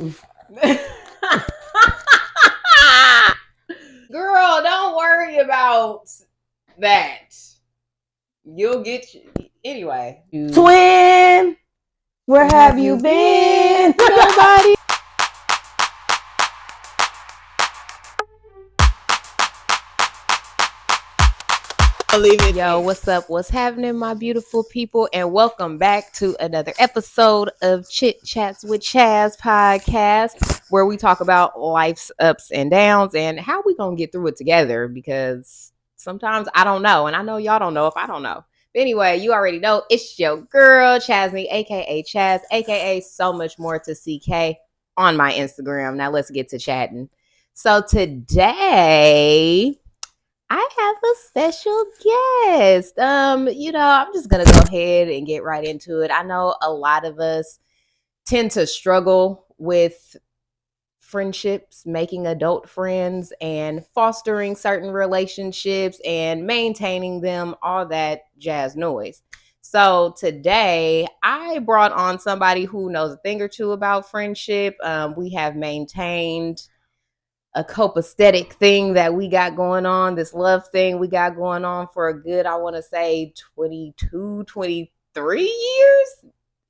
Girl, don't worry about that. You'll get you. Anyway. Twin, where have you been? Nobody. Yo, what's up? What's happening, my beautiful people? And welcome back to another episode of Chit Chats with Chaz podcast, where we talk about life's ups and downs and how we gonna get through it together. Because sometimes I don't know, and I know y'all don't know if I don't know. But anyway, you already know it's your girl Chazzy, aka Chaz, aka so much more to CK on my Instagram. Now let's get to chatting. So today I have a special guest. I'm just gonna go ahead and get right into it. I know a lot of us tend to struggle with friendships, making adult friends, and fostering certain relationships and maintaining them, all that jazz noise. So today I brought on somebody who knows a thing or two about friendship. We have maintained a copacetic thing that we got going on, this love thing we got going on for a good, I want to say 22, 23 years.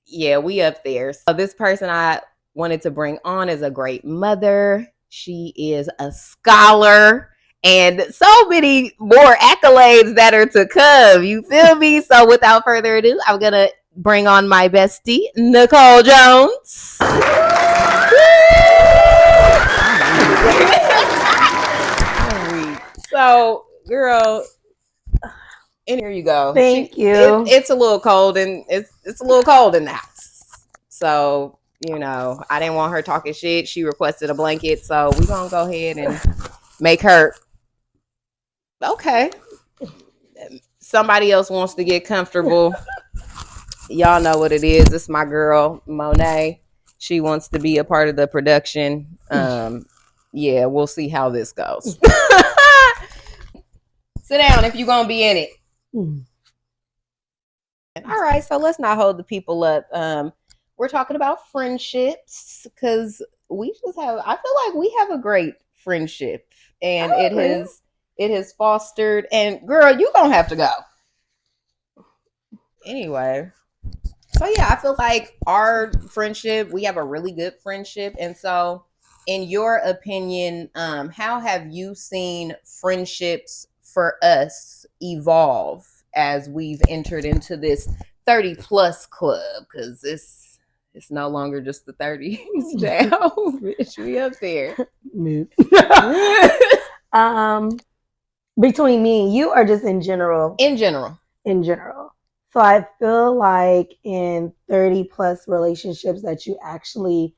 Yeah, we up there. So this person I wanted to bring on is a great mother. She is a scholar and so many more accolades that are to come. You feel me? So without further ado, I'm going to bring on my bestie, Nicole Jones. So, girl, and here you go. Thank you. It's a little cold, and it's a little cold in the house. So, I didn't want her talking shit. She requested a blanket, so we're gonna go ahead and make her. Okay. Somebody else wants to get comfortable. Y'all know what it is. It's my girl Monet. She wants to be a part of the production. Yeah, we'll see how this goes. Sit down if you're gonna be in it. All right, so let's not hold the people up. We're talking about friendships because I feel like we have a great friendship, and it has fostered. And girl, you gonna have to go anyway. So yeah, I feel like our friendship, we have a really good friendship, and so in your opinion, how have you seen friendships for us evolve as we've entered into this 30 plus club? Because it's no longer just the 30s now. Bitch, we up there. Between me and you, or just in general? In general. So I feel like in 30 plus relationships that you actually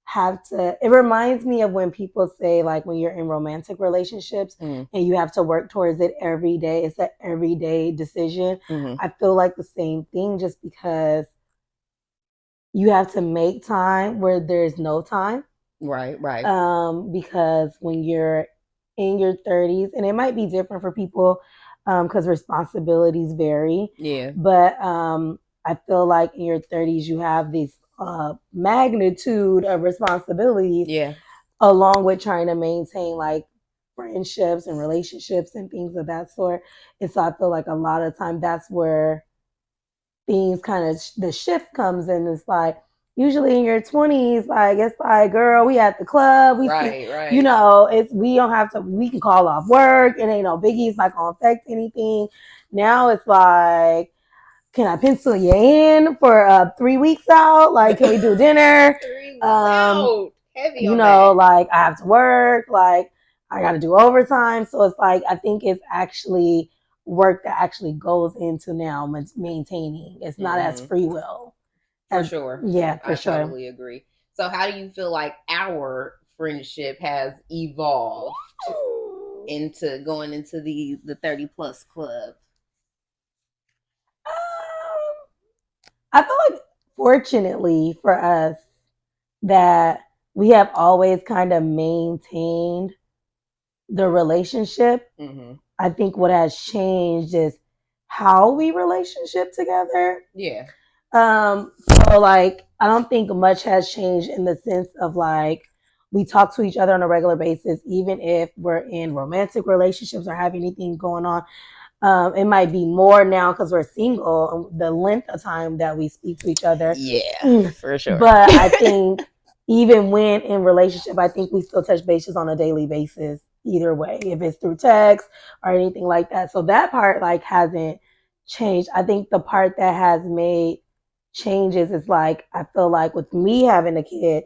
have to, it reminds me of when people say, like, when you're in romantic relationships and you have to work towards it every day. It's an everyday decision. I feel like the same thing, just because you have to make time where there's no time. Right. Because when you're in your 30s, and it might be different for people because responsibilities vary. Yeah. But I feel like in your 30s, you have this magnitude of responsibilities. Yeah. Along with trying to maintain like friendships and relationships and things of that sort. And so I feel like a lot of time that's where things kind of, the shift comes in. It's like, usually in your 20s, like, it's like, girl, we at the club. Right. We don't have to, we can call off work. It ain't no biggie. It's not going to affect anything. Now it's like, can I pencil you in for 3 weeks out? Like, can we do dinner? 3 weeks out. Heavy on that. Like, I have to work. Like, I got to do overtime. So it's like, I think it's actually work that actually goes into now maintaining. It's not as free will. For sure. Yeah, for sure. I totally agree. So how do you feel like our friendship has evolved into going into the 30 plus club? I feel like, fortunately for us, that we have always kind of maintained the relationship. I think what has changed is how we relationship together. Yeah. So like, I don't think much has changed in the sense of like we talk to each other on a regular basis, even if we're in romantic relationships or have anything going on. It might be more now because we're single, the length of time that we speak to each other. Yeah, for sure. But I think even when in relationship, I think we still touch bases on a daily basis either way, if it's through text or anything like that. So that part like hasn't changed. I think the part that has made changes is like I feel like with me having a kid,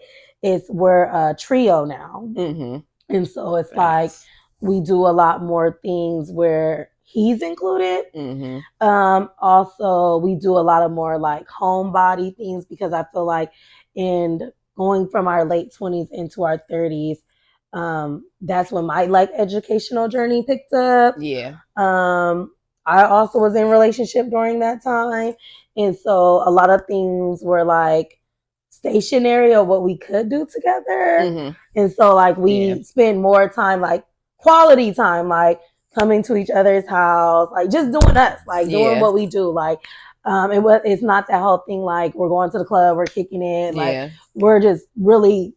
we're a trio now. Mm-hmm. And so it's like we do a lot more things where he's included. Mm-hmm. Also, we do a lot of more like homebody things because I feel like in going from our late 20s into our 30s, that's when my like educational journey picked up. Yeah. I also was in a relationship during that time. And so a lot of things were like stationary of what we could do together. Mm-hmm. And so like we spend more time, like quality time, like coming to each other's house, like just doing us, like doing what we do. Like it's not that whole thing like we're going to the club, we're kicking it, like we're just really,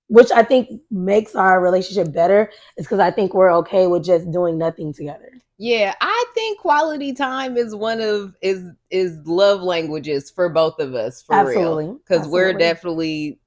which I think makes our relationship better, is because I think we're okay with just doing nothing together. Yeah, I think quality time is one of is love languages for both of us, for real. Because we're definitely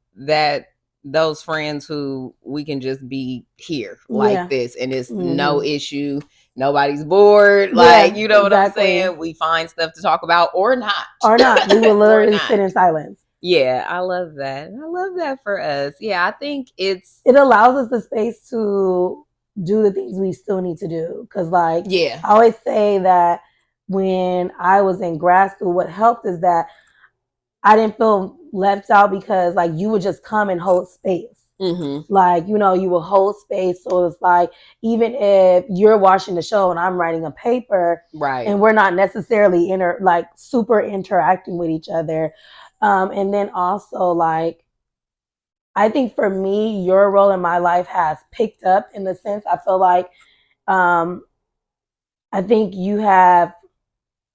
those friends who we can just be here like this, and it's no issue. Nobody's bored. Like, you know what I'm saying? We find stuff to talk about or not. Or not. We will literally sit in silence. Yeah, I love that. I love that for us. Yeah, I think it allows us the space to do the things we still need to do. Because, like, I always say that when I was in grad school, what helped is that I didn't feel left out because, like, you would just come and hold space. Mm-hmm. Like, you know, you will hold space. So it's like, even if you're watching the show and I'm writing a paper, right, and we're not necessarily like super interacting with each other. And then also, like, I think for me, your role in my life has picked up in the sense I feel like I think you have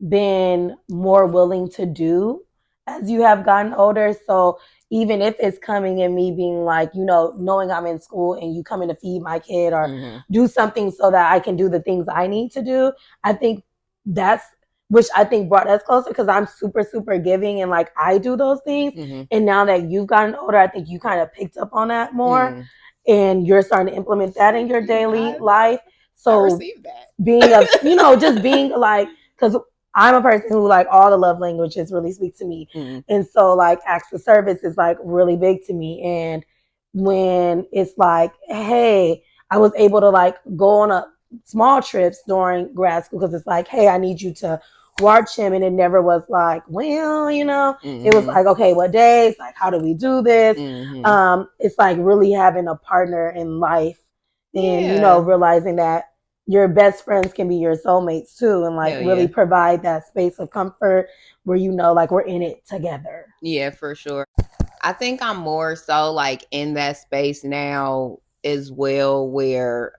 been more willing to do as you have gotten older. So even if it's coming in me being like, you know, knowing I'm in school and you coming to feed my kid or do something so that I can do the things I need to do, I think that's, which I think brought us closer because I'm super, super giving and like I do those things. And now that you've gotten older, I think you kind of picked up on that more and you're starting to implement that in your daily life. So being a, you know, just being like, because I'm a person who like all the love languages really speak to me. And so like acts of service is like really big to me. And when it's like, hey, I was able to like go on a small trips during grad school because it's like, hey, I need you to watch him. And it never was like, well, you know, it was like, okay, what days? Like, how do we do this? It's like really having a partner in life and, you know, realizing that your best friends can be your soulmates too, and like really provide that space of comfort where, you know, like we're in it together. Yeah, for sure. I think I'm more so like in that space now as well, where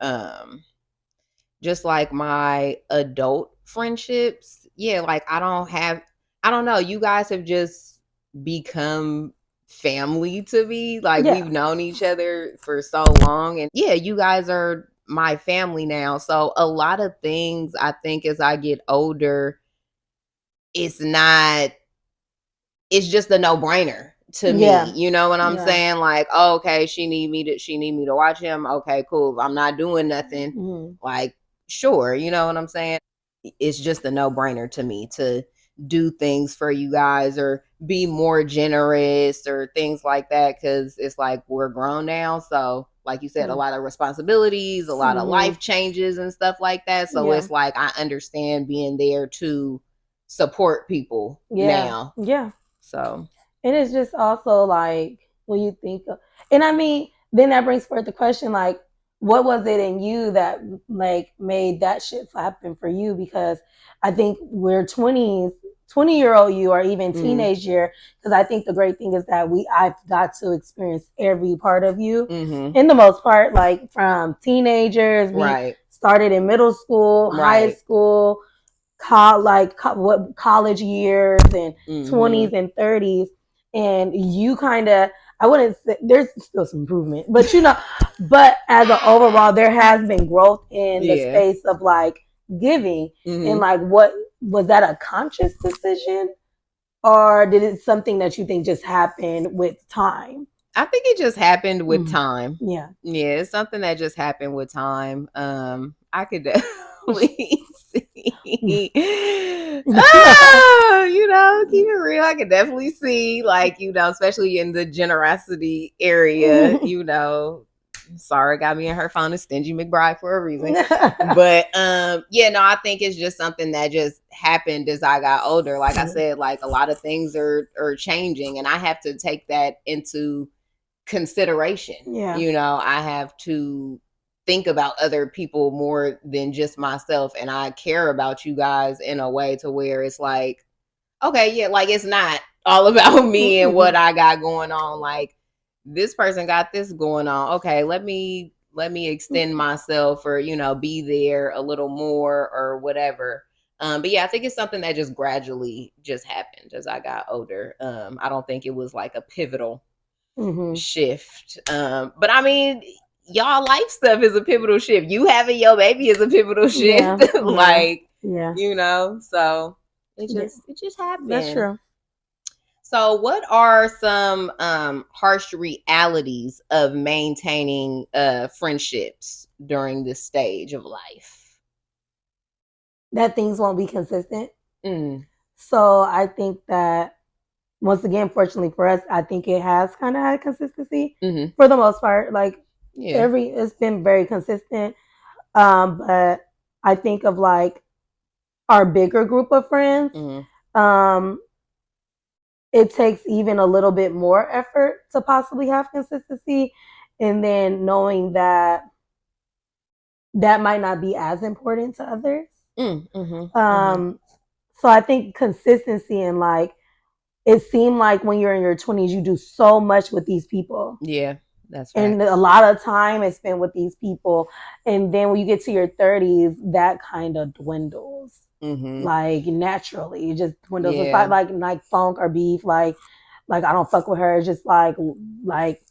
just like my adult friendships, like I don't know, you guys have just become family to me. Like we've known each other for so long, and you guys are my family now. So a lot of things I think as I get older, it's just a no-brainer to me. You know what I'm saying? Like, oh, okay, she need me to watch him. Okay, cool. If I'm not doing nothing, like, sure, you know what I'm saying? It's just a no-brainer to me to do things for you guys or be more generous or things like that, because it's like we're grown now. So like you said, a lot of responsibilities, a lot of life changes and stuff like that. So it's like I understand being there to support people now. So it is just also like when you think of, and I mean, then that brings forth the question like, what was it in you that like made that shit happen for you? Because I think we're 20-year-old you or even teenage year, because I think the great thing is that I've got to experience every part of you in the most part, like from teenagers, we started in middle school, high school, college years and 20s and 30s. and you kind of, I wouldn't say there's still some improvement, but but as an overall, there has been growth in the Yeah. space of like giving. And Mm-hmm. like, what was that a conscious decision, or did it something that you think just happened with time? I think it just happened with Mm. time. Yeah. Yeah, it's something that just happened with time. I could definitely see. Oh, keep it real. I could definitely see, like, especially in the generosity area, Sarah got me in her phone a stingy McBride for a reason. But yeah, no, I think it's just something that just happened as I got older. Like I said, like a lot of things are changing, and I have to take that into consideration. Yeah. I have to think about other people more than just myself, and I care about you guys in a way to where it's like, okay, yeah, like it's not all about me and what I got going on. Like this person got this going on. Okay, let me extend myself, or be there a little more or whatever. But yeah, I think it's something that just gradually just happened as I got older. I don't think it was like a pivotal shift. But I mean, y'all life stuff is a pivotal shift. You having your baby is a pivotal shift. Yeah. Like, Yeah. so Yeah. it just That's happened. true. So what are some harsh realities of maintaining friendships during this stage of life? That things won't be consistent. Mm. So I think that, once again, fortunately for us, I think it has kind of had consistency Mm-hmm. for the most part. Like Yeah. it's been very consistent. But I think of like our bigger group of friends. Mm-hmm. It takes even a little bit more effort to possibly have consistency, and then knowing that that might not be as important to others. Mm-hmm. So I think consistency, and like, it seemed like when you're in your 20s, you do so much with these people. Yeah, that's And facts. a lot of time is spent with these people. And then when you get to your 30s, that kind of dwindles. Mm-hmm. Like naturally, it just dwindles. It's Yeah. not like funk or beef. Like I don't fuck with her. It's just like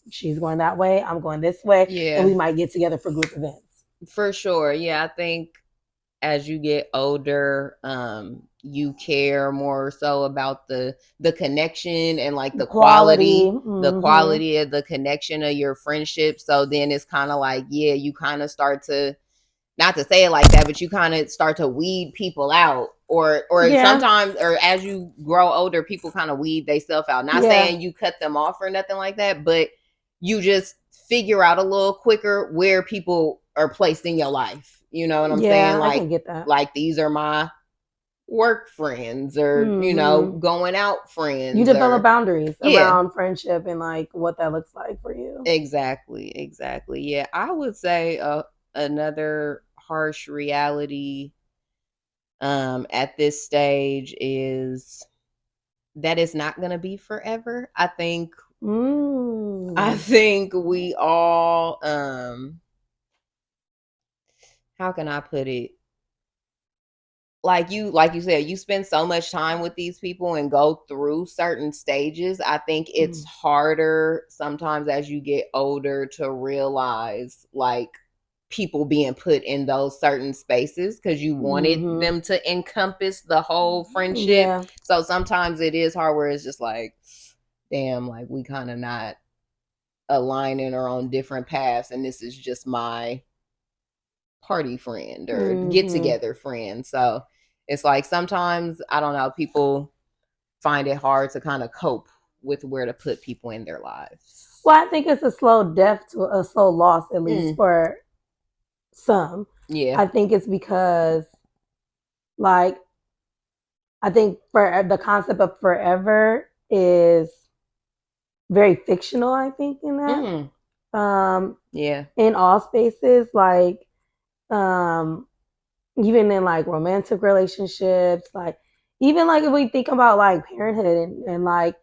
she's going that way, I'm going this way, Yeah. and we might get together for group events. For sure. Yeah, I think as you get older, you care more so about the connection and like the quality, the quality of the connection of your friendship. So then it's kind of like, yeah, you kind of start to, not to say it like that, but you kind of start to weed people out, or Yeah. sometimes, or as you grow older, people kind of weed themselves out. Not Yeah. saying you cut them off or nothing like that, but you just figure out a little quicker where people are placed in your life. You know what I'm saying? I can get that. Like these are my work friends, or going out friends. You develop or boundaries Yeah, around friendship and like what that looks like for you. exactly. Yeah, I would say another harsh reality at this stage is that it's not going to be forever. I think we all how can I put it? Like you said, you spend so much time with these people and go through certain stages. I think it's harder sometimes as you get older to realize like people being put in those certain spaces because you wanted them to encompass the whole friendship. Yeah. So sometimes it is hard where it's just like, damn, like we kind of not aligning or on different paths, and this is just my party friend or get together friend. So it's like sometimes, I don't know, people find it hard to kind of cope with where to put people in their lives. Well, I think it's a slow death to a slow loss, at least for some. Yeah. I think it's because, like, I think for the concept of forever is very fictional, I think, in that. Yeah. In all spaces, like, even in like romantic relationships, like, even like if we think about like parenthood and like,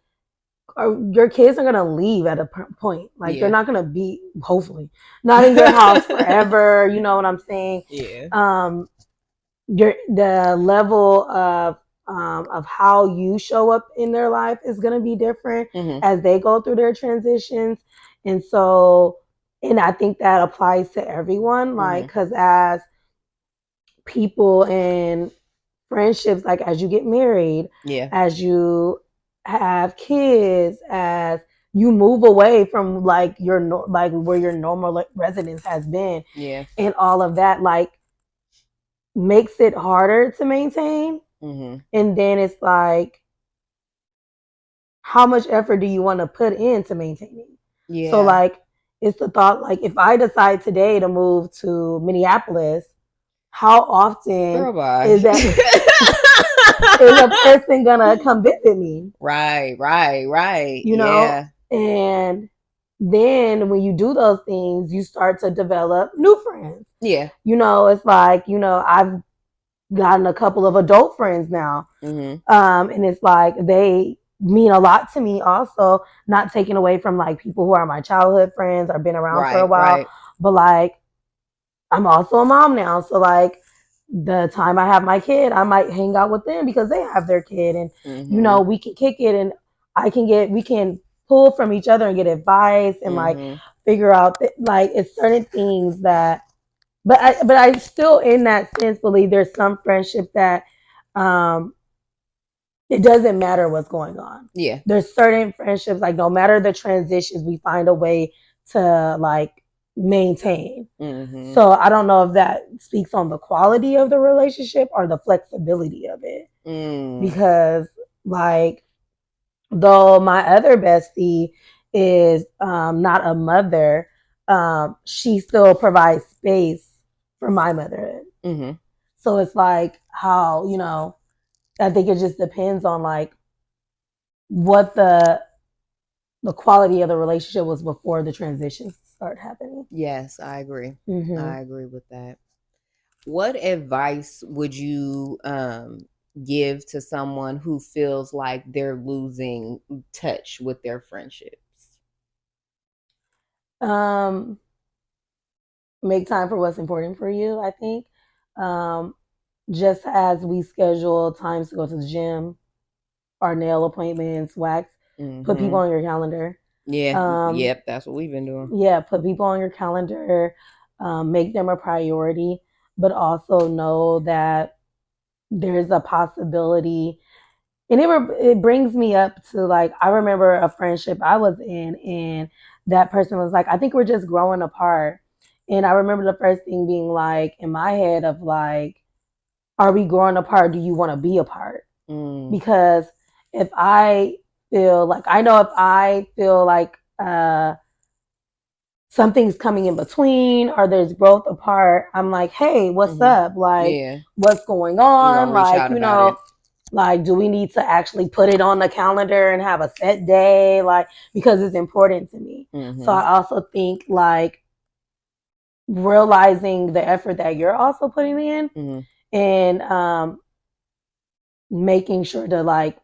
your kids are gonna leave at a point. Like they're not gonna be, hopefully, not in your house forever. You know what I'm saying? Yeah. The level of of how you show up in their life is going to be different as they go through their transitions. And so, and I think that applies to everyone, like, because as people in friendships, like as you get married, as you have kids, as you move away from like your like where your normal residence has been, and all of that, like makes it harder to maintain. And then it's like, how much effort do you want to put into maintaining? So like, it's the thought, like if I decide today to move to Minneapolis, how often is that is a person gonna come visit me? Right. You know, and then when you do those things, you start to develop new friends. You know, it's like, you know, I've gotten a couple of adult friends now. And it's like they mean a lot to me also, not taken away from like people who are my childhood friends or been around for a while. But like, I'm also a mom now. So like the time I have my kid, I might hang out with them because they have their kid, and you know, we can kick it, and we can pull from each other and get advice and like figure out like it's certain things that, but I still in that sense believe there's some friendships that it doesn't matter what's going on. There's certain friendships, like no matter the transitions, we find a way to like maintain. So I don't know if that speaks on the quality of the relationship or the flexibility of it. Because like, though my other bestie is not a mother, she still provides space for my motherhood. So it's like how, you know, I think it just depends on like what the quality of the relationship was before the transitions start happening. Yes, I agree. I agree with that. What advice would you give to someone who feels like they're losing touch with their friendships? Make time for what's important for you, I think. Just as we schedule times to go to the gym, our nail appointments, wax, put people on your calendar. Yep, that's what we've been doing. Yeah, put people on your calendar, make them a priority, but also know that there's a possibility. And it brings me up to like, I remember a friendship I was in, and that person was like, I think we're just growing apart. And I remember the first thing being like in my head of like, are we growing apart? Do you want to be apart? Because if I feel like, I know if I feel like something's coming in between or there's growth apart, I'm like, hey, what's up? Like, what's going on? Like, you know, like, do we need to actually put it on the calendar and have a set day? Like, because it's important to me. So I also think like realizing the effort that you're also putting in, and making sure to like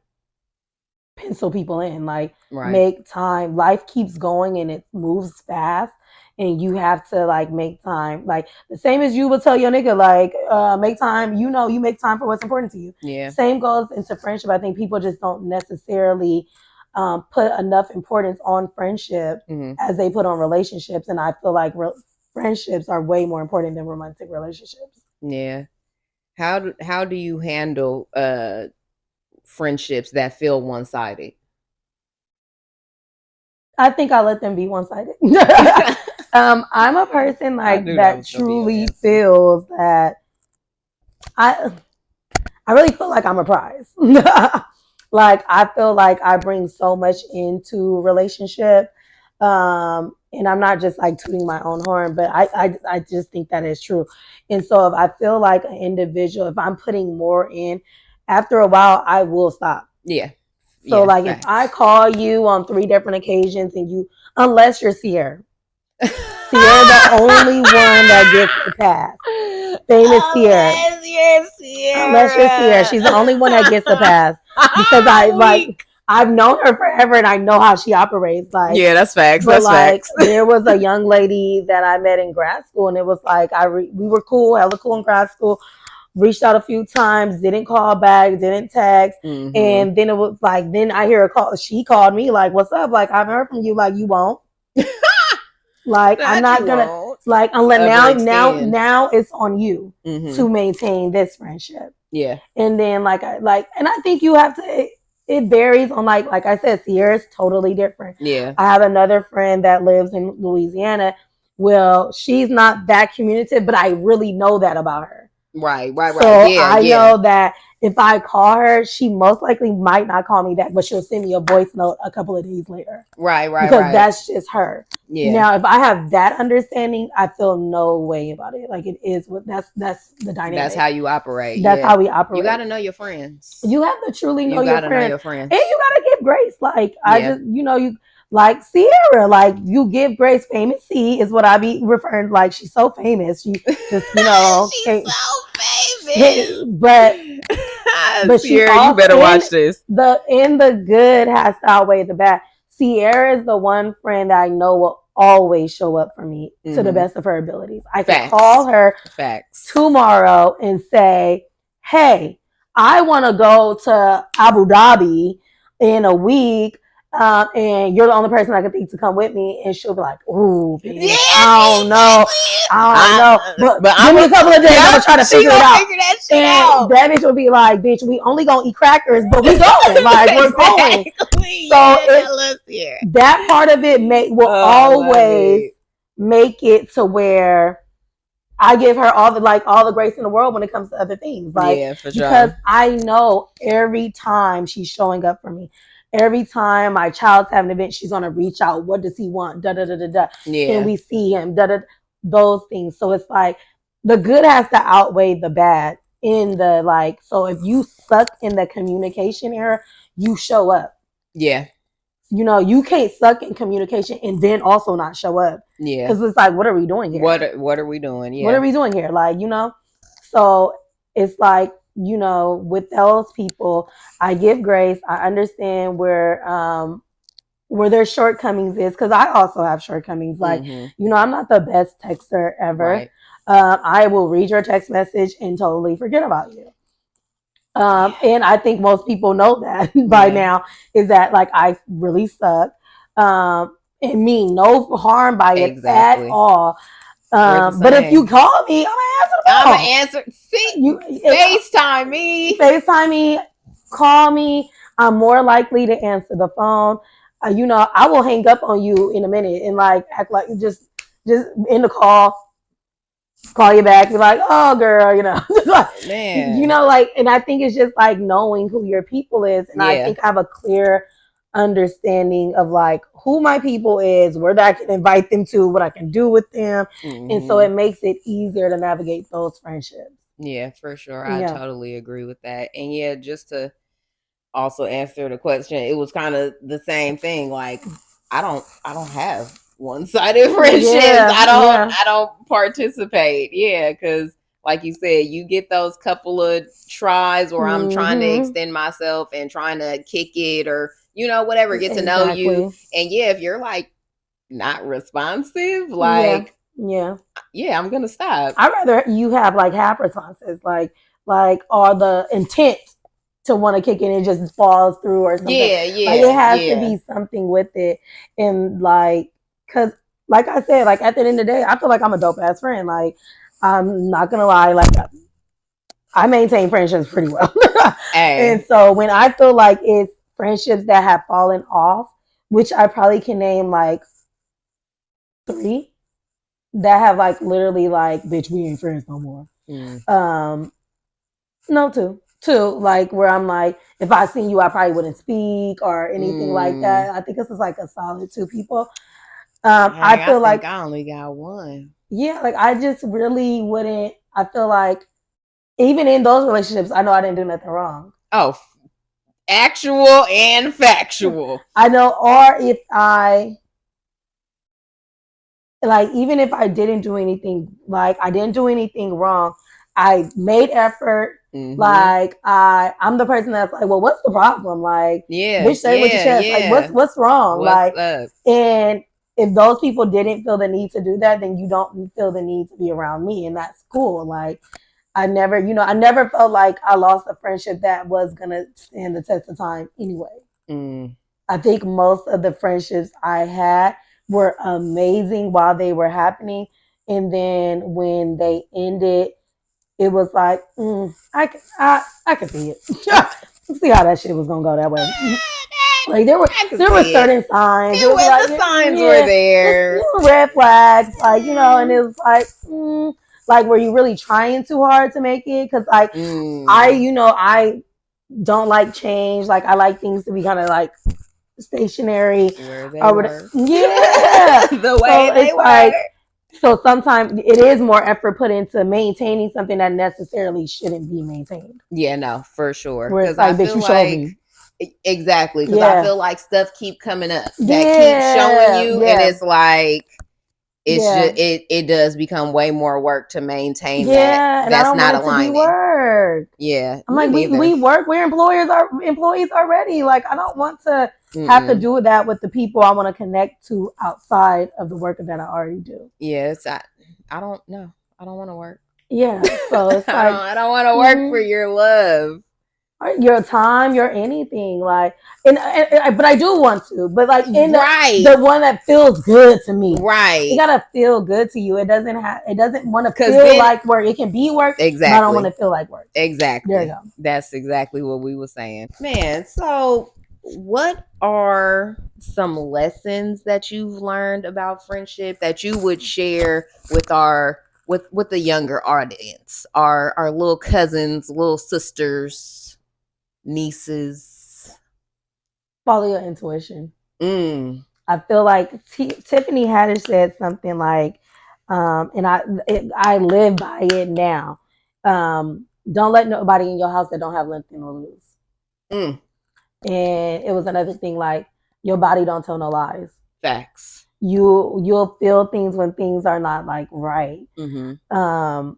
pencil people in, like make time. Life keeps going and it moves fast, and you have to like make time. Like the same as you would tell your nigga, like make time. You know, you make time for what's important to you. Same goes into friendship. I think people just don't necessarily put enough importance on friendship as they put on relationships, and I feel like friendships are way more important than romantic relationships. How do you handle friendships that feel one-sided? I think I let them be one-sided. I'm a person like that truly feels that I really feel like I'm a prize. Like I feel like I bring so much into a relationship. And I'm not just like tooting my own horn, but I just think that is true. And so if I feel like an individual, if I'm putting more in, after a while I will stop. So like facts. If I call you on 3 different occasions and you, unless you're Sierra the only one that gets the pass. Famous Sierra. Unless you're Sierra, she's the only one that gets the pass, because I've known her forever and I know how she operates. Like, that's facts. But there was a young lady that I met in grad school, and it was like we were cool, hella cool in grad school. reached out a few times, didn't call back, didn't text. And then it was like, then I hear a call. She called me like, "What's up? Like, I haven't heard from you. Like, you won't. Like, I'm not gonna like unless now it's on you to maintain this friendship." Yeah. And then and I think you have to. It varies on like I said, Sierra's totally different. Yeah. I have another friend that lives in Louisiana. Well, she's not that communicative, but I really know that about her. Right. So I know that if I call her, she most likely might not call me back, but she'll send me a voice note a couple of days later. Right. Because that's just her. Yeah. Now, if I have that understanding, I feel no way about it. Like, it is what that's the dynamic. That's how you operate. That's how we operate. You got to know your friends. You have to truly know your friends. Know your friends. And you got to give grace. Like, I just, you like Sierra, like, you give grace. Famous C is what I be referring to. Like, she's so famous. She just, she's so famous. But Sierra, you better watch this. The good has to outweigh the bad. Sierra is the one friend that I know will always show up for me to the best of her abilities. I can call her tomorrow and say, "Hey, I want to go to Abu Dhabi in a week. And you're the only person I can think to come with me." And she'll be like, "Ooh, bitch, I don't know. But give me a couple of days. I'm gonna try to figure it out." And that bitch will be like, "Bitch, we only gonna eat crackers, but we going. Like, we're going." So that part of it will always make it to where I give her all the grace in the world when it comes to other things. Like, for sure. Because I know every time she's showing up for me. Every time my child's having an event, she's gonna reach out. What does he want? Da da da da da. Yeah. And we see him. Da da. Those things. So it's like the good has to outweigh the bad in the So if you suck in the communication era, you show up. Yeah. You can't suck in communication and then also not show up. Yeah. Because it's like, what are we doing here? What are we doing? Yeah. What are we doing here? So it's like, with those people, I give grace. I understand where their shortcomings is, because I also have shortcomings. Like, I'm not the best texter ever. Right. I will read your text message and totally forget about you. And I think most people know that by now, is that like I really suck and mean no harm by it at all. But if you call me, I'm gonna answer the phone. I'm gonna answer. See, FaceTime me. Call me. I'm more likely to answer the phone. I will hang up on you in a minute and act like just end the call you back, be like, "Oh, girl," man, and I think it's just like knowing who your people is, and I think I have a clear understanding of who my people is, where I can invite them to, what I can do with them, and so it makes it easier to navigate those friendships. Yeah, for sure. I totally agree with that. And just to also answer the question, it was kind of the same thing. Like, I don't have one-sided friendships. I don't participate. Yeah, because like you said, you get those couple of tries where I'm trying to extend myself and trying to kick it or whatever, get to know you. And if you're not responsive, I'm gonna stop. I'd rather you have half responses, or the intent to want to kick it and just falls through or something. It has to be something with it. And because like I said, at the end of the day, I feel like I'm a dope ass friend. I'm not gonna lie, I maintain friendships pretty well. And so when I feel like it's friendships that have fallen off, which I probably can name 3 that have literally bitch, we ain't friends no more. No, 2, where I'm if I seen you, I probably wouldn't speak or anything like that. I think this is a solid 2 people. I feel I only got 1. Yeah, I just really wouldn't. I feel like even in those relationships, I know I didn't do nothing wrong. Oh, actual and factual. I know, or if I even if I didn't do anything, I didn't do anything wrong. I made effort. I'm the person that's well, what's the problem? Bitch, say with your chest. What's wrong? What's up? And if those people didn't feel the need to do that, then you don't feel the need to be around me, and that's cool. I never felt like I lost a friendship that was gonna stand the test of time anyway. Mm. I think most of the friendships I had were amazing while they were happening, and then when they ended, it was like, I can see it. See how that shit was gonna go that way. Like I can there were see it. certain signs. It It was was like the signs were yeah, it's there. red flags, like and it was like were you really trying too hard to make it? Because like Mm. I don't like change. Like I like things to be kind of like stationary Where they or whatever. were. Yeah. The So way they it's were. like so sometimes it is more effort put into maintaining something that necessarily shouldn't be maintained. Yeah, no, for sure. Where it's Because I like, bitch, feel you showed like me. exactly. Because I Yeah. feel like stuff keep coming up that keep showing Yeah. you, and Yeah. it's like it's just Yeah. it does become way more work to maintain that. Yeah. And I That's don't want not it to be aligning. work. Yeah, I'm me like, neither. we work, we're employees already. Like I don't want to have to Mm-mm. do that with the people I want to connect to outside of the work that I already do. Yeah, I don't know. I don't want to work. Yeah. So it's like, I don't want to work for mm, your love. your time, your anything, like, but I do want to, but like in Right. the one that feels good to me. It Right. gotta feel good to you. It doesn't want to Cause feel then like work. It can be work, but I don't want exactly. to feel like work. There you Exactly. go. That's exactly what we were saying. Man, so what are some lessons that you've learned about friendship that you would share with our with the younger audience, our little cousins, little sisters, nieces? Follow your intuition. Mm. I feel like Tiffany Haddish said something like, and I live by it now. Don't let nobody in your house that don't have nothing to lose. Mm. And it was another thing like your body don't tell no lies. Facts. You'll feel things when things are not like right. Mm-hmm.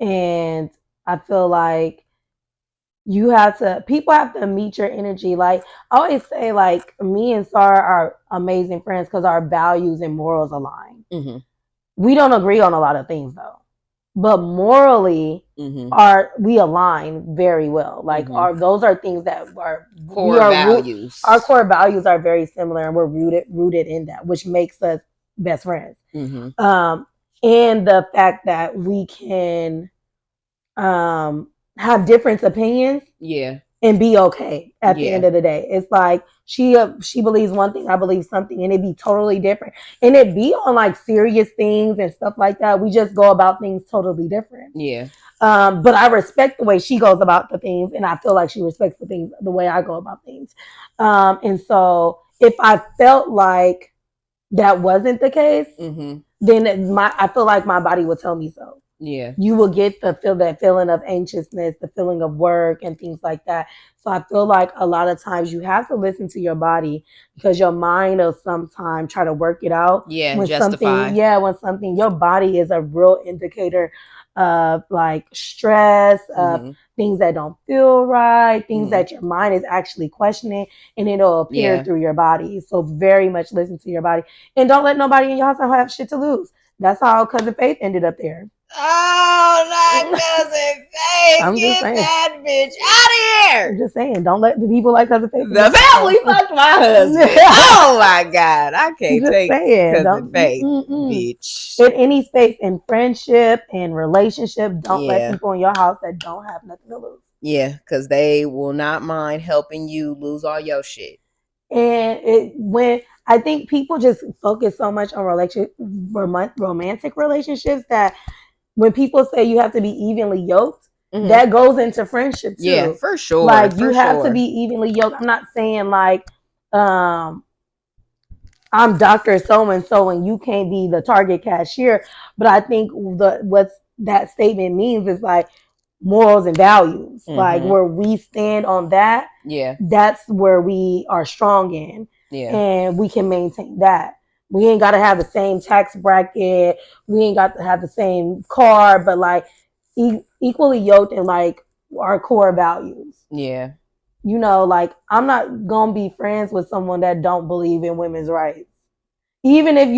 And I feel like people have to meet your energy. Like I always say, like me and Sarah are amazing friends because our values and morals align. Mm-hmm. We don't agree on a lot of things though, but morally Mm-hmm. we align very well. Like Mm-hmm. our those are things that are we Core are values. our core values are very similar and we're rooted in that, which makes us best friends. Mm-hmm. And the fact that we can have different opinions Yeah. and be okay at the Yeah. end of the day. It's like she believes one thing, I believe something, and it be totally different. And it be on like serious things and stuff like that. We just go about things totally different. Yeah. But I respect the way she goes about the things, and I feel like she respects the things the way I go about things. And so if I felt like that wasn't the case, Mm-hmm. then I feel like my body would tell me so. Yeah. You will get that feeling of anxiousness, the feeling of work and things like that. So I feel like a lot of times you have to listen to your body because your mind will sometimes try to work it out. Yeah. Justify. When something, your body is a real indicator of like stress, of Mm-hmm. things that don't feel right, things Mm-hmm. that your mind is actually questioning, and it'll appear Yeah. through your body. So very much listen to your body, and don't let nobody in your house have shit to lose. That's how Cousin Faith ended up there. Oh, not cousin Faith. I'm just Get saying. that bitch out of I'm here. just saying. Don't let the people like Cousin Faith in The your family house. fucked my husband. Oh my God. I I'm can't just take saying. cousin Don't Faith, mm-mm. bitch. In any space in friendship and relationship, don't let Yeah. people in your house that don't have nothing to lose. Yeah. Because they will not mind helping you lose all your shit. And when I think people just focus so much on romantic relationships that when people say you have to be evenly yoked, Mm-hmm. that goes into friendship too. Yeah, for sure. Like you For have to sure. be evenly yoked. I'm not saying like I'm Dr. So and so and you can't be the Target cashier. But I think what that statement means is like morals and values. Like Mm-hmm. where we stand on that, Yeah. that's where we are strong in. Yeah. And we can maintain that. We ain't gotta have the same tax bracket. We ain't got to have the same car, but like equally yoked in like our core values. Yeah. Like I'm not gonna be friends with someone that don't believe in women's rights. even if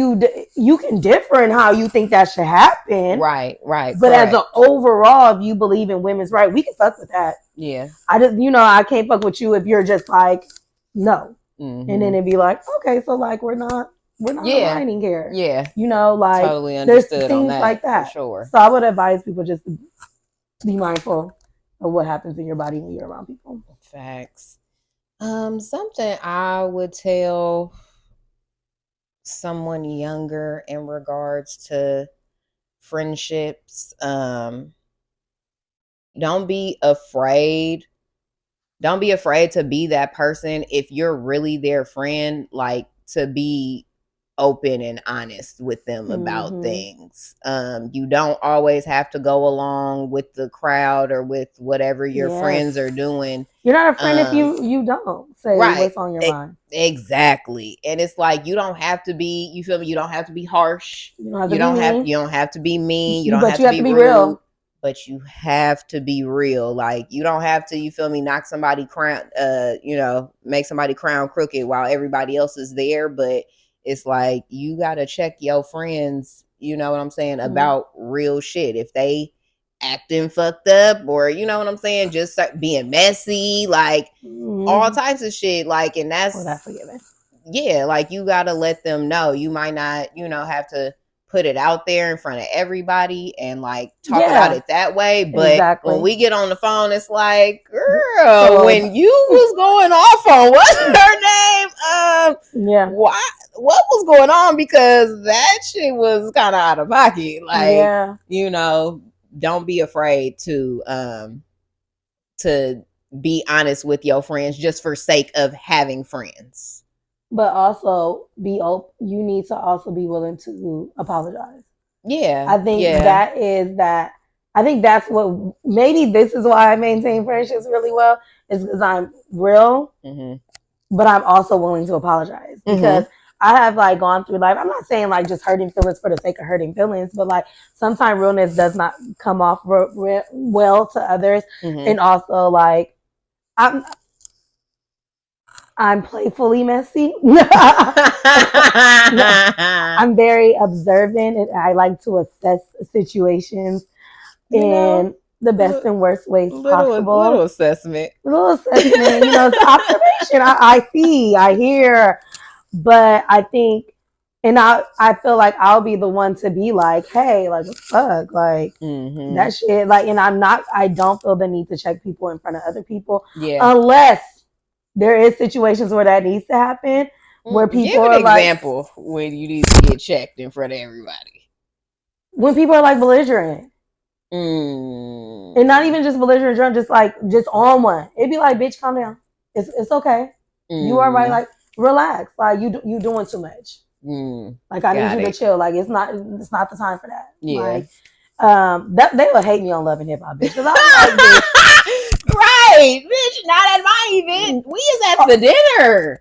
you can differ in how you think that should happen. Right. But as an overall, if you believe in women's rights, we can fuck with that. Yeah. I can't fuck with you if you're just like, no. Mm-hmm. And then it'd be like, okay, so like we're not aligning here. Yeah. Like totally understood there's things on that, like that. For sure. So I would advise people just to be mindful of what happens in your body when you're around people. Facts. Something I would tell someone younger in regards to friendships, don't be afraid. Don't be afraid to be that person if you're really their friend, like to be open and honest with them about things. You don't always have to go along with the crowd or with whatever your friends are doing. You're not a friend if you don't say what's on your mind. Exactly. And it's like you don't have to be, you feel me? You don't have to be harsh. You don't have to be mean. You don't have to be rude. Real. But you have to be real. Like you don't have to, you feel me, knock somebody crown, make somebody crown crooked while everybody else is there. But it's like you gotta check your friends, you know what I'm saying, about real shit. If they acting fucked up or you know what I'm saying, just start being messy, like all types of shit. Like, and that's forgiving. Yeah, like you gotta let them know. You might not, have to put it out there in front of everybody and like talk about it that way. But when we get on the phone, it's like, girl, when you was going off on what's her name? What was going on? Because that shit was kind of out of pocket. Like, don't be afraid to be honest with your friends just for sake of having friends. But also be open. You need to also be willing to apologize. Yeah. I think I think that's what, maybe this is why I maintain friendships really well, is because I'm real, but I'm also willing to apologize. Because I have like gone through life. I'm not saying like just hurting feelings for the sake of hurting feelings, but like sometimes realness does not come off well to others. And also like, I'm playfully messy. I'm very observant and I like to assess situations in the best and worst ways possible. Little assessment. It's observation. I see, I hear. But I think, and I feel like I'll be the one to be like, hey, like, what the fuck? Like, that shit. Like, and I don't feel the need to check people in front of other people. Yeah. Unless there is situations where that needs to happen, where people are like, example when you need to get checked in front of everybody. When people are like belligerent. And not even just belligerent drunk, just on one. It'd be like, bitch, calm down. It's okay. You are right. Like, relax. Like you doing too much. Like I need you to chill. Like it's not the time for that. Yeah. Like that they will hate me on Love and Hip Hop, bitch. Because I'm like, bitch. Right, bitch, not at my event. We is at the dinner.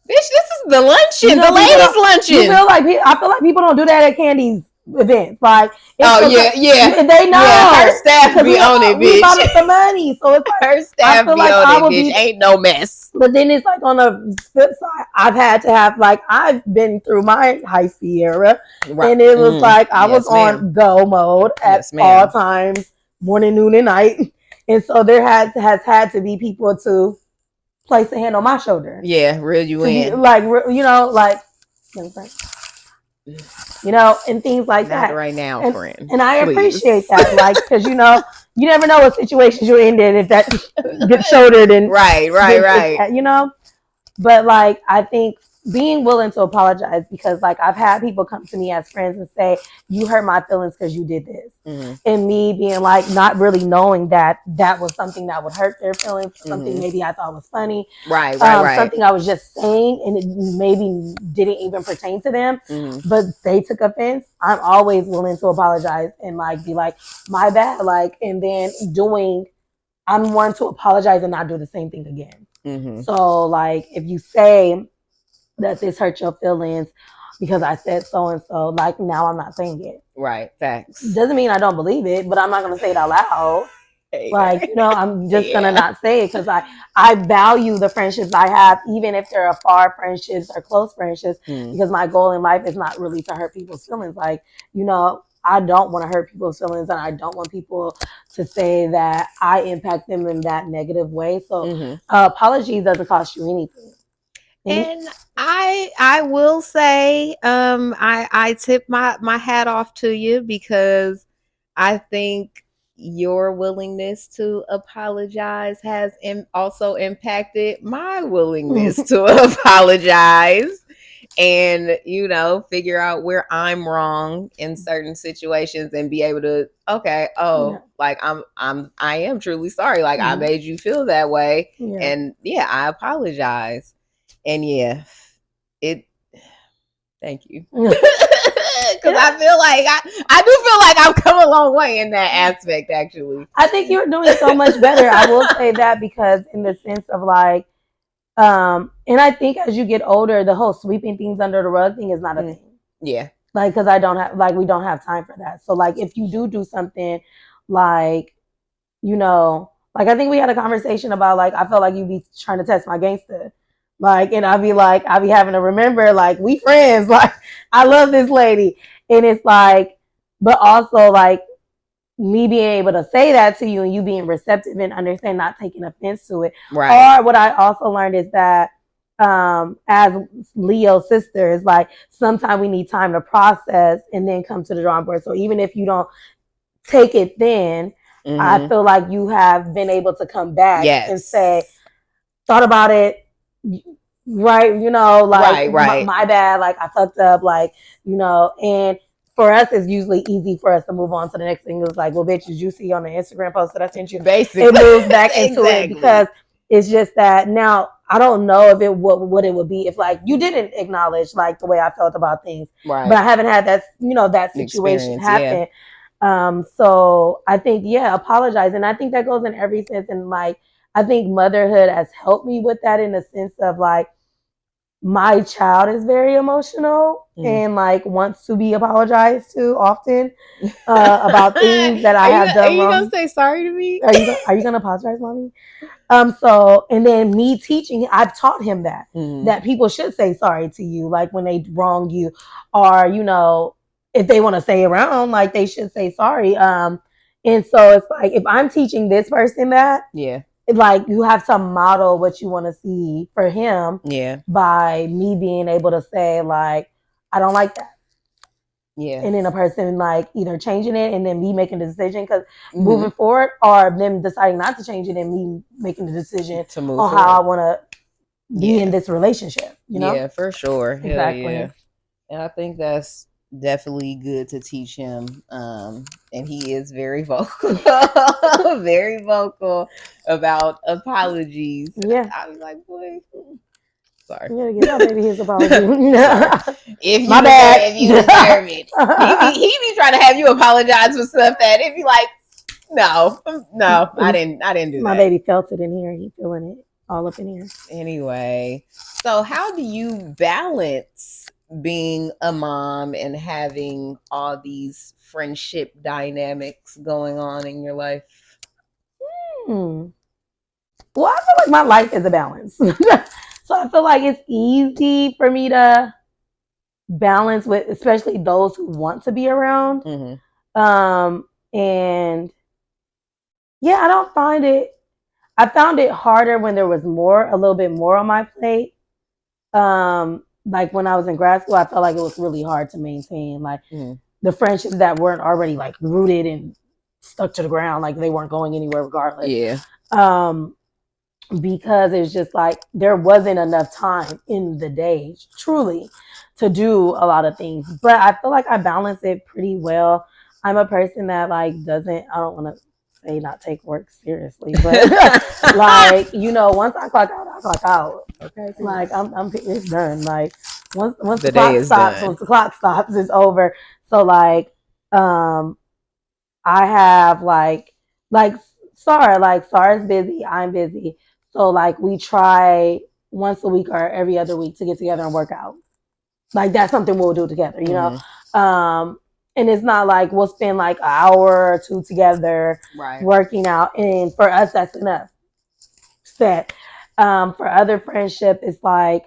Bitch, this is the luncheon, the ladies' luncheon. I feel like people don't do that at Candy's events. Like, yeah. They know. Yeah, her staff be on it, bitch. We bought us the money, so it's like her staff be like on it, bitch. Ain't no mess. But then it's like on the flip side, I've had to have I've been through my high speed era, and it was like I was on go mode at all times, morning, noon, and night. And so there has had to be people to place a hand on my shoulder. Yeah, reel you in. And things like that. Not right now, friend. And I appreciate that, because you never know what situations you're in, and if that gets shouldered and right. But like I think being willing to apologize, because like I've had people come to me as friends and say, you hurt my feelings because you did this. And me being like not really knowing that was something that would hurt their feelings, something maybe I thought was funny. Right. Something I was just saying and it maybe didn't even pertain to them, but they took offense. I'm always willing to apologize and like be like, my bad, like, and then I'm one to apologize and not do the same thing again. So like if you say that this hurt your feelings because I said so and so, like now I'm not saying it. Right. Facts. Doesn't mean I don't believe it, but I'm not gonna say it out loud. Like, you know, I'm just gonna Yeah. not say it because I value the friendships I have, even if they're far friendships or close friendships, because my goal in life is not really to hurt people's feelings. Like, you know, I don't want to hurt people's feelings, and I don't want people to say that I impact them in that negative way. So, apologies doesn't cost you anything. And I will say, I tip my hat off to you because I think your willingness to apologize has also impacted my willingness to apologize and figure out where I'm wrong in certain situations and be able to, okay, Yeah. like I am truly sorry, like I made you feel that way, Yeah. and yeah, I apologize. And yeah, it thank you. Because I feel like I do feel like I've come a long way in that aspect, actually. I think you're doing so much better. I will say that because in the sense of like, and I think as you get older, the whole sweeping things under the rug thing is not a thing. Yeah. Like, because we don't have time for that. So like, if you do something, like, you know, like I think we had a conversation about like I felt like you be trying to test my gangster, like, and I'd be having to remember like we friends, like I love this lady, and it's like, but also like me being able to say that to you and you being receptive and understand, not taking offense to it. Right. Or what I also learned is that as Leo sisters, like sometimes we need time to process and then come to the drawing board. So even if you don't take it then, I feel like you have been able to come back and say, thought about it, right? You know, like right. My bad, like I fucked up, like, you know, and for us, it's usually easy for us to move on to the next thing. It's like, well, bitch, did you see on the Instagram post that I sent you? Basically, it moves back into exactly. it because it's just that now I don't know if it what it would be if like you didn't acknowledge like the way I felt about things, right? But I haven't had that that situation happen. So I think apologize, and I think that goes in every sense. And like I think motherhood has helped me with that in the sense of like my child is very emotional and like wants to be apologized to often about things that I have done wrong. Are you gonna say sorry to me? Are you gonna apologize, mommy? So and then me teaching, I've taught him that people should say sorry to you, like when they wrong you, or if they want to stay around, like they should say sorry. And so it's like if I'm teaching this person that, like you have to model what you want to see for him, by me being able to say like, I don't like that. And then a person like either changing it and then me making the decision because moving forward, or them deciding not to change it and me making the decision to move on forward. How I want to be in this relationship, Yeah, for sure. Exactly. Yeah. And I think that's definitely good to teach him. And he is very vocal, very vocal about apologies. Yeah. I was like, boy, sorry. Yeah, give my baby his apology. If you deserve it. He be trying to have you apologize for stuff that if you like, no, I didn't do my that. My baby felt it in here. He feeling it all up in here. Anyway, so how do you balance being a mom and having all these friendship dynamics going on in your life? Well, I feel like my life is a balance. So I feel like it's easy for me to balance with, especially those who want to be around. And yeah, I found it harder when there was a little bit more on my plate. Like when I was in grad school, I felt like it was really hard to maintain like the friendships that weren't already like rooted and stuck to the ground, like they weren't going anywhere regardless. Yeah. Because it's just like there wasn't enough time in the day truly to do a lot of things. But I feel like I balance it pretty well. I'm a person that like I don't want to say not take work seriously, but like once I clock out, I clock out. Okay, like it's done. Like once the clock stops, it's over. So like I have like Sarah's busy, I'm busy. So like we try once a week or every other week to get together and work out. Like that's something we'll do together, And it's not like we'll spend like an hour or two together working out. And for us, that's enough. Set. For other friendship, it's like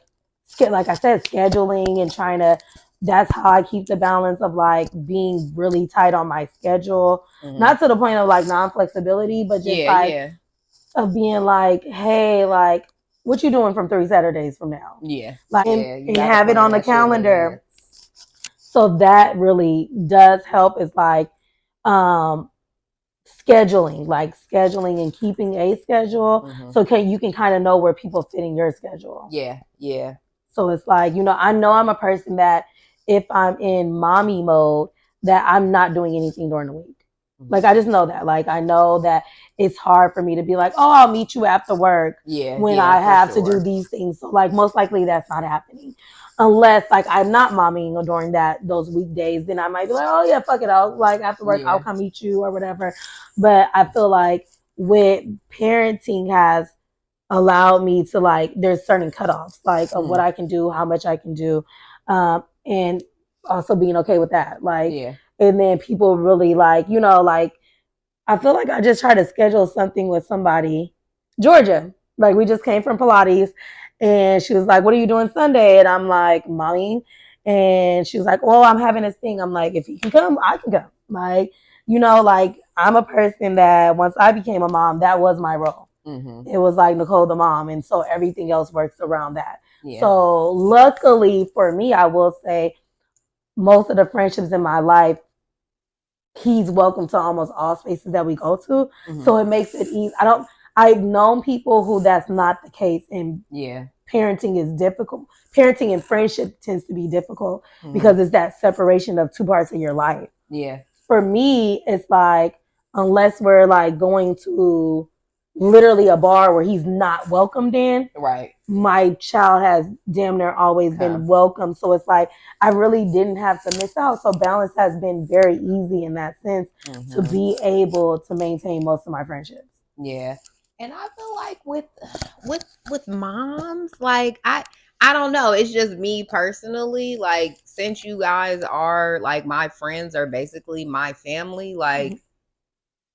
I said, scheduling and trying to. That's how I keep the balance of like being really tight on my schedule. Not to the point of like non-flexibility, but just of being like, hey, like, what you doing from 3 Saturdays from now? And have it on the calendar. So that really does help. Is like scheduling and keeping a schedule, so you can kind of know where people fit in your schedule. So it's like, I know I'm a person that if I'm in mommy mode, that I'm not doing anything during the week. Like, I just know that. Like, I know that it's hard for me to be like, oh, I'll meet you after work when I have to do these things. So, like, most likely that's not happening. Unless, like, I'm not mommying during those weekdays, then I might be like, oh, yeah, fuck it. I'll, like, after work, I'll come meet you or whatever. But I feel like with parenting has allowed me to, like, there's certain cutoffs, like, of what I can do, how much I can do. And also being okay with that. Like, and then people really like, like, I feel like I just try to schedule something with somebody. Georgia, like, we just came from Pilates, and she was like, what are you doing Sunday? And I'm like, mommy. And she was like, well, I'm having this thing. I'm like, if you can come, I can come. Like, like, I'm a person that once I became a mom, that was my role. It was like Nicole the mom. And so everything else works around that. So luckily for me, I will say most of the friendships in my life, he's welcome to almost all spaces that we go to. So it makes it easy. I've known people who that's not the case, and parenting is difficult. Parenting and friendship tends to be difficult because it's that separation of two parts of your life. For me, it's like, unless we're like going to literally a bar where he's not welcomed in, my child has damn near always been welcome. So it's like, I really didn't have to miss out. So balance has been very easy in that sense, to be able to maintain most of my friendships. And I feel like with moms, like, I don't know, it's just me personally, like, since you guys are like my friends, are basically my family, like,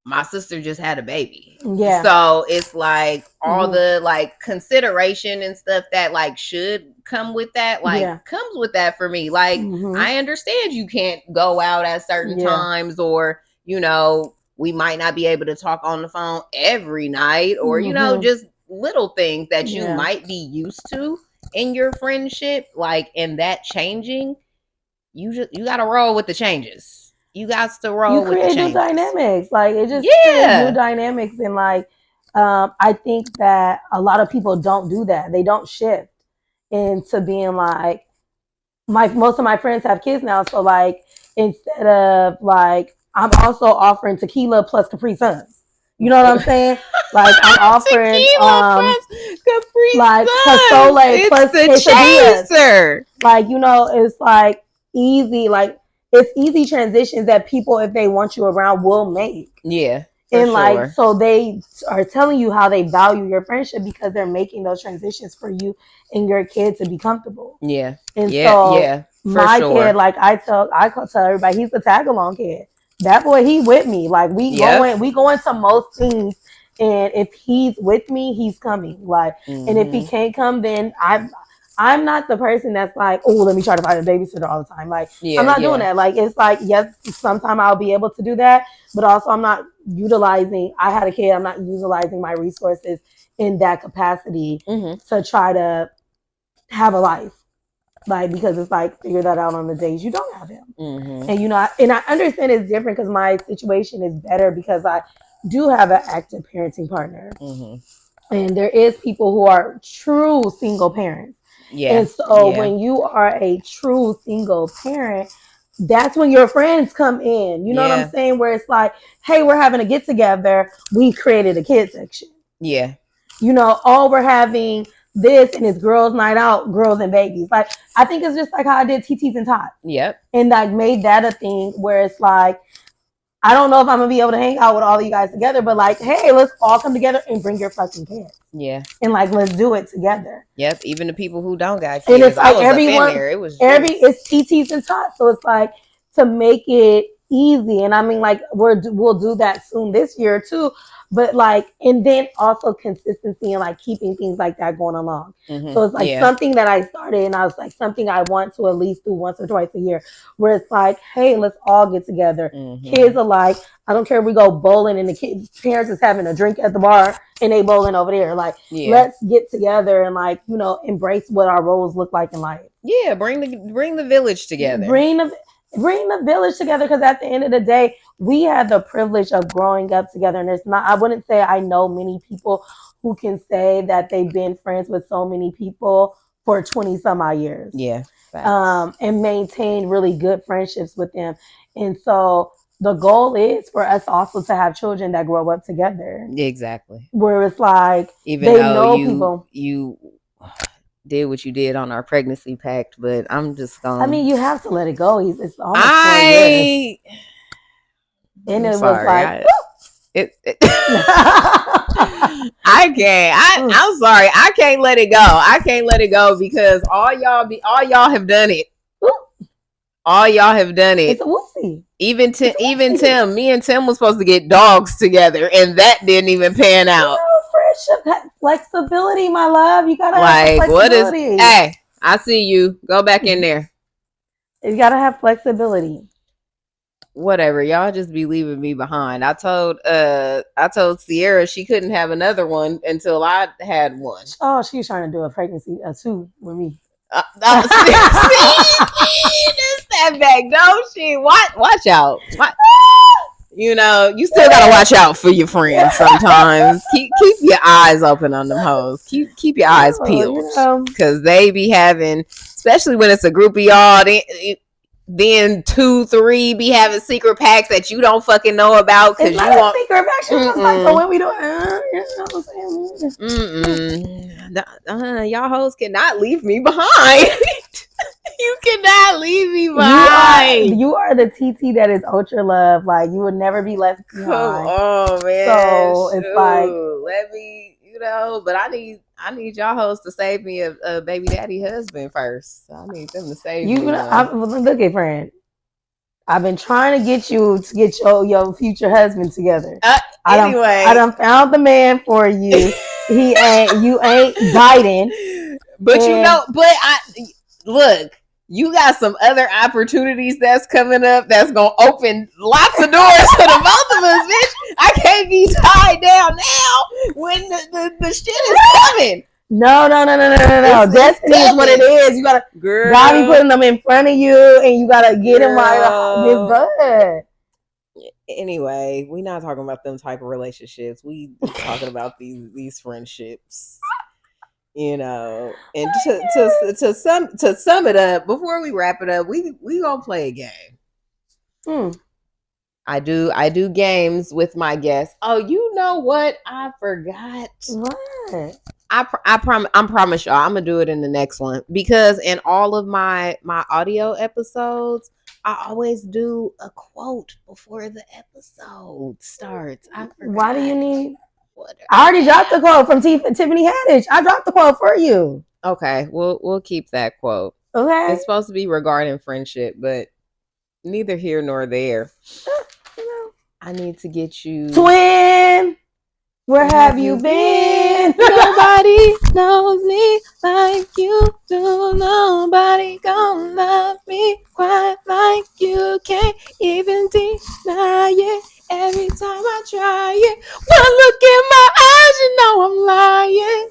my sister just had a baby. So it's like all the like consideration and stuff that like should come with that, like comes with that for me. Like, I understand you can't go out at certain times, or, we might not be able to talk on the phone every night, or, just little things that you might be used to in your friendship, like, and that changing, you got to roll with the changes. You got to roll with the changes. You create new dynamics. Like, it just creates new dynamics. And like, I think that a lot of people don't do that. They don't shift into being like, most of my friends have kids now. So like, instead of like, I'm also offering tequila plus Capri Sun. You know what I'm saying? Like, I'm offering Capri like Pasole plus quesadillas. Like, it's like easy, like, it's easy transitions that people, if they want you around, will make. And like, so they are telling you how they value your friendship because they're making those transitions for you and your kid to be comfortable. And so my kid, like, I tell everybody, he's the tag along kid. That boy, he with me. Like, we go into most things, and if he's with me, he's coming. Like, and if he can't come, then I'm not the person that's like, oh, let me try to find a babysitter all the time. Like, I'm not doing that. Like, it's like, yes, sometime I'll be able to do that, but also I'm not utilizing. I had a kid. I'm not utilizing my resources in that capacity to try to have a life. Like, because it's like, figure that out on the days you don't have him. And I understand it's different because my situation is better because I do have an active parenting partner. And there is people who are true single parents. And so when you are a true single parent, that's when your friends come in. You know what I'm saying? Where it's like, hey, we're having a get together. We created a kid section. Oh, we're having this, and it's girls' night out, girls and babies. Like, I think it's just like how I did TT's and Tots. And like made that a thing where it's like, I don't know if I'm gonna be able to hang out with all of you guys together, but like, hey, let's all come together and bring your fucking kids. And like, let's do it together. Even the people who don't got kids. And it's like everyone, it's TT's and Tots. So it's like, to make it easy. And I mean, like we'll do that soon this year too. But like, and then also consistency and like keeping things like that going along. Mm-hmm. So it's like Yeah. something that I started, and I was like something I want to at least do once or twice a year, where it's like, hey, let's all get together, kids alike. I don't care if we go bowling and the kids parents is having a drink at the bar and they bowling over there. Like, let's get together and like, you know, embrace what our roles look like in life. Yeah, bring the village together. Bring the village together, because at the end of the day, we had the privilege of growing up together. And it's not, I wouldn't say I know many people who can say that they've been friends with so many people for 20 some odd years. Yeah. And maintain really good friendships with them. And so the goal is for us also to have children that grow up together. Exactly. Where it's like, even they know people. You did what you did on our pregnancy pact, but I'm just gonna. I mean, you have to let it go. It's almost 4 years. And it was like, I can't. I'm sorry. I can't let it go. I can't let it go because all y'all have done it. All y'all have done it. It's a whoopsie. Even Tim. Me and Tim was supposed to get dogs together, and that didn't even pan out. Friendship, flexibility, my love. You gotta have flexibility. What is? Hey, I see you. Go back in there. You gotta have flexibility. Whatever, y'all just be leaving me behind. I told Sierra she couldn't have another one until I had one. Oh, she was trying to do a pregnancy 2 with me. See, this that back. No, she watch out. You know, you still gotta watch out for your friends sometimes. keep your eyes open on them hoes. Keep your eyes peeled, because they be having, especially when it's a group of y'all. Then 2, 3 be having secret packs that you don't fucking know about because you want secret packs. Like, so when we do, y'all hoes cannot leave me behind. You cannot leave me behind. You are the TT that is ultra love. Like, you would never be left behind. Come on, man. So it's like, let me, but I need y'all hoes to save me a baby daddy husband first. I need them to save me. Look at friend. I've been trying to get you to get your future husband together. Anyway, I done found the man for you. You ain't biting. But look, you got some other opportunities that's coming up that's gonna open lots of doors for the both of us, bitch. I can't be tied down now when the shit is coming. No. Destiny is what it is. You gotta, God be putting them in front of you, and you gotta get them right. It's good. Anyway, we're not talking about them type of relationships. We talking about these friendships. And to sum it up, before we wrap it up, we gonna play a game. I do games with my guests. Oh, you know what? I forgot. What? I promise y'all I'm gonna do it in the next one, because in all of my audio episodes I always do a quote before the episode starts. I forgot. Why do you need? I already dropped the quote from Tiffany Haddish. I dropped the quote for you. Okay, we'll keep that quote. Okay. It's supposed to be regarding friendship, but neither here nor there. I need to get you. Twin, where have you been? Nobody knows me like you do. Nobody gonna love me quite like you. Can't even deny it. Every time I try it, one look in my eyes, you know I'm lying.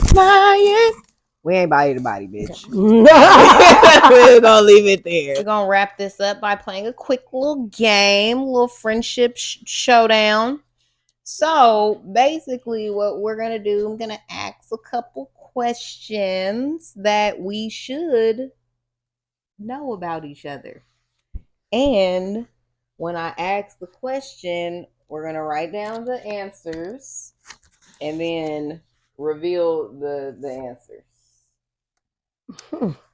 We ain't body to body, bitch. We're gonna leave it there. We're gonna wrap this up by playing a quick little game, little friendship showdown. So basically what we're gonna do, I'm gonna ask a couple questions that we should know about each other. And when I ask the question, we're gonna write down the answers and then reveal the answers.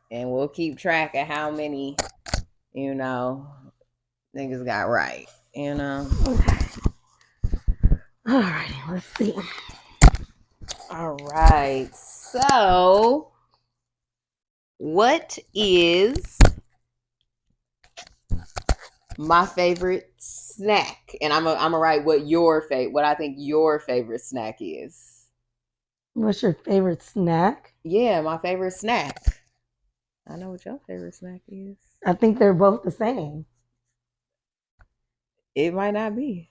And we'll keep track of how many, niggas got right. Okay. All right, let's see. All right. So, what is My favorite snack, and I'm gonna write what I think your favorite snack is. What's your favorite snack? Yeah, my favorite snack. I know what your favorite snack is. I think they're both the same. It might not be.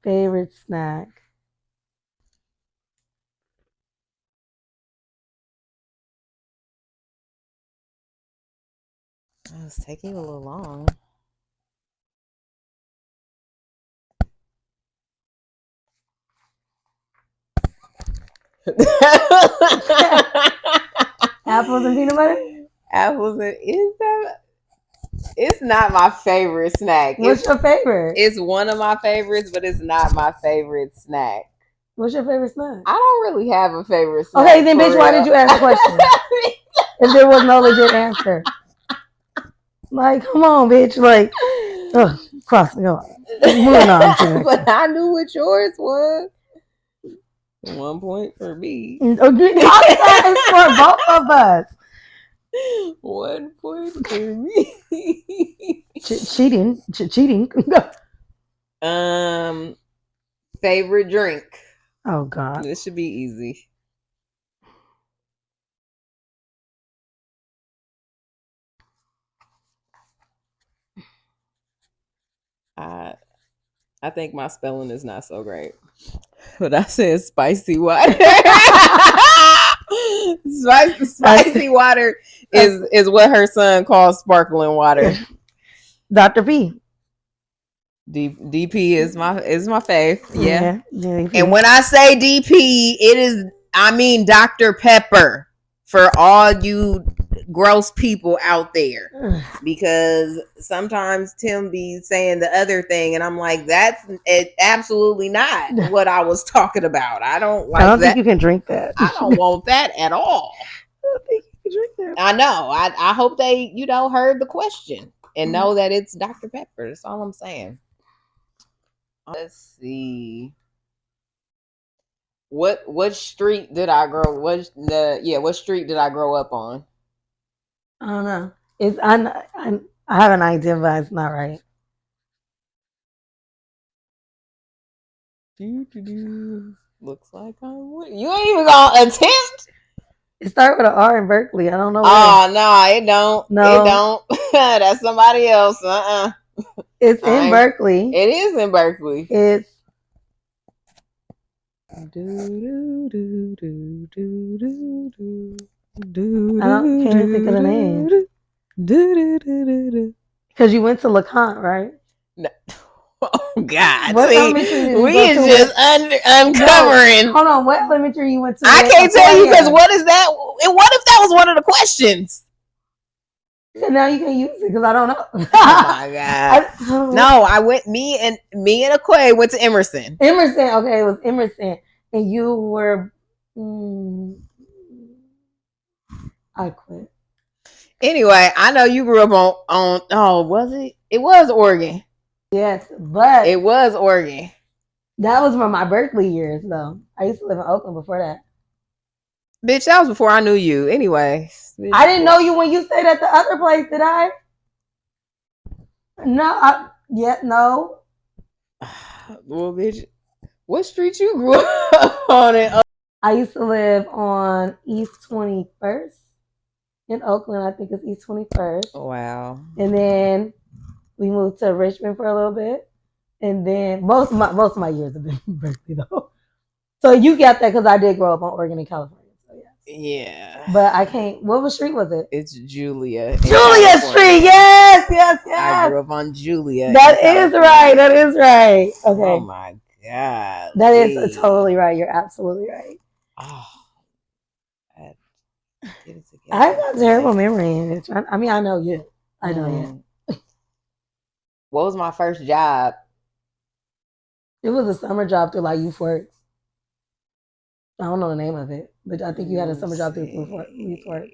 Favorite snack. Oh, it's taking a little long. Apples and peanut butter? Apples and it's not my favorite snack. What's your favorite? It's one of my favorites, but it's not my favorite snack. What's your favorite snack? I don't really have a favorite snack. Okay, then bitch, why did you ask the question? If there was no legit answer. Like, come on, bitch. Like, cross me off. Moving on. But I knew what yours was. 1 point for me. Okay, it's for both of us. 1 point for me. Cheating. Favorite drink. Oh God. This should be easy. I think my spelling is not so great. But I said spicy water. Spicy water is what her son calls sparkling water. Dr. P. DP is my fave. Yeah. DP. And when I say DP, I mean Dr. Pepper for all you gross people out there, because sometimes Tim be saying the other thing and I'm like, that's absolutely not what I was talking about. I don't think you can drink that. I don't want that at all. I don't think you can drink that. I know. I hope they heard the question and know that it's Dr. Pepper. That's all I'm saying. Let's see. What street did I grow? What street did I grow up on? I don't know. I have an idea, but it's not right. Looks like you ain't even gonna attempt. It started with an R in Berkeley. I don't know. Oh no, it don't. No, it don't. That's somebody else. It's in Berkeley. It is in Berkeley. It's. I can't think of the name. Because you went to LeConte, right? No. Oh God! What elementary we is just uncovering. Hold on, what elementary you went to? I can't tell you because what is that? What if that was one of the questions? Now you can use it because I don't know. Oh my God! I went. Me and Aquay went to Emerson. Okay, it was Emerson, and you were. I quit. Anyway, I know you grew up on. Oh, was it? It was Oregon. Yes, but it was Oregon. That was from my Berkeley years, though. I used to live in Oakland before that. Bitch, that was before I knew you. Anyway, I didn't know you when you stayed at the other place, did I? No, no. Well, bitch, what street you grew up on? I used to live on East 21st in Oakland. I think it's East 21st. Wow. And then we moved to Richmond for a little bit, and then most of my years have been in Berkeley though. So you got that because I did grow up on Oregon and California. So yeah. But I can't. What street was it? It's Julia. Julia Street. Yes. I grew up on Julia. That is right. Okay. Oh my God. That is totally right. You're absolutely right. Oh. I got terrible memory. I mean, I know you. I know you. What was my first job? It was a summer job through like Youth Works. I don't know the name of it, but I think you had a summer job through Youth Works.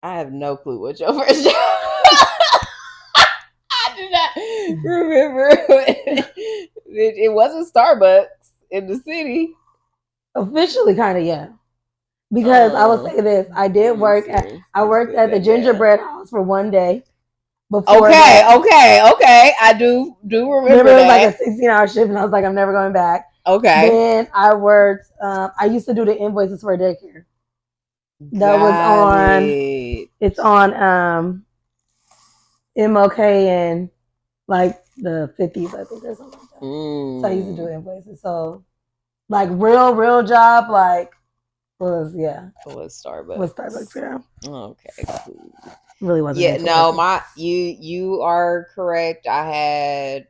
I have no clue what your first job. I do not remember. It wasn't Starbucks in the city. Officially, kind of, yeah. Because I will say this, let me see. I Let's worked put at the that down. gingerbread house for one day. Before Okay, that, okay. I do remember remember it was like that. a 16-hour shift, and I was like, I'm never going back. Okay. Then I worked. I used to do the invoices for a daycare. That was Got on. it. It's on MLK and like the 50s, I think, or something like that. So I used to do invoices. So like real job, like was Was Starbucks. was Starbucks. Yeah, Okay, cool. really wasn't Yeah, into no, working. you are correct. I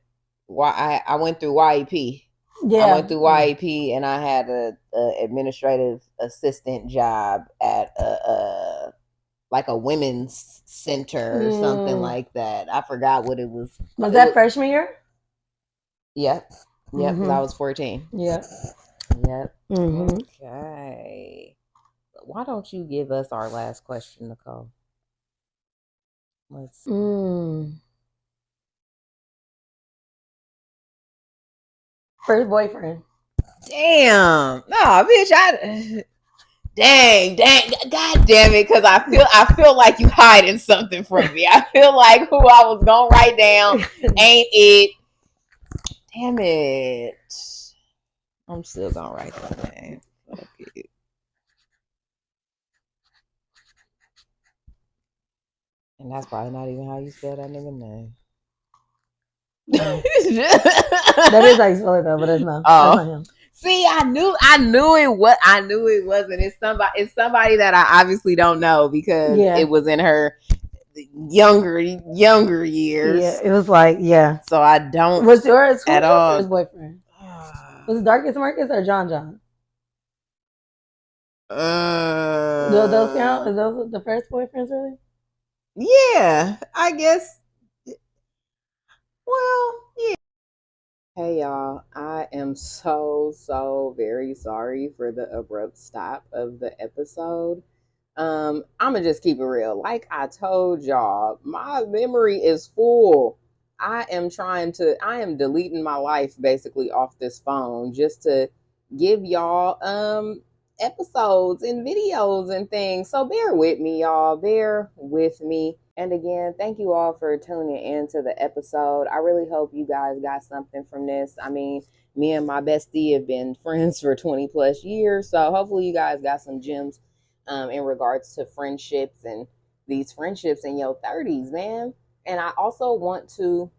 went through YEP. I Yeah. went through YEP and I had a administrative assistant job at a like a women's center or something like that. I forgot what it was. Was It that freshman year? Yep. Because I was 14. Yep. Yep. Okay. Why don't you give us our last question, Nicole? Let's see. First boyfriend. Damn. No, bitch, dang, god damn it, because I feel like you hiding something from me. I feel like who I was gonna write down ain't it. Damn it. I'm still gonna write that name. Fuck it. And that's probably not even how you spell that nigga name. That is how you spell it though, but it's not. That's not him. See, I knew it wasn't. It's somebody that I obviously don't know because it was in her younger years. Yeah, it was like So I don't. Was yours at all. First boyfriend? Was it Darkest Marcus or John? Do those count? Is those the first boyfriends really? Yeah, I guess. Well, yeah. Hey y'all, I am so very sorry for the abrupt stop of the episode. I'm gonna just keep it real. Like I told y'all, my memory is full. I am deleting my life basically off this phone just to give y'all episodes and videos and things. So bear with me, y'all. Bear with me. And again, thank you all for tuning in to the episode. I really hope you guys got something from this. I mean, me and my bestie have been friends for 20 plus years. So hopefully you guys got some gems in regards to friendships and these friendships in your 30s, man. And I also want to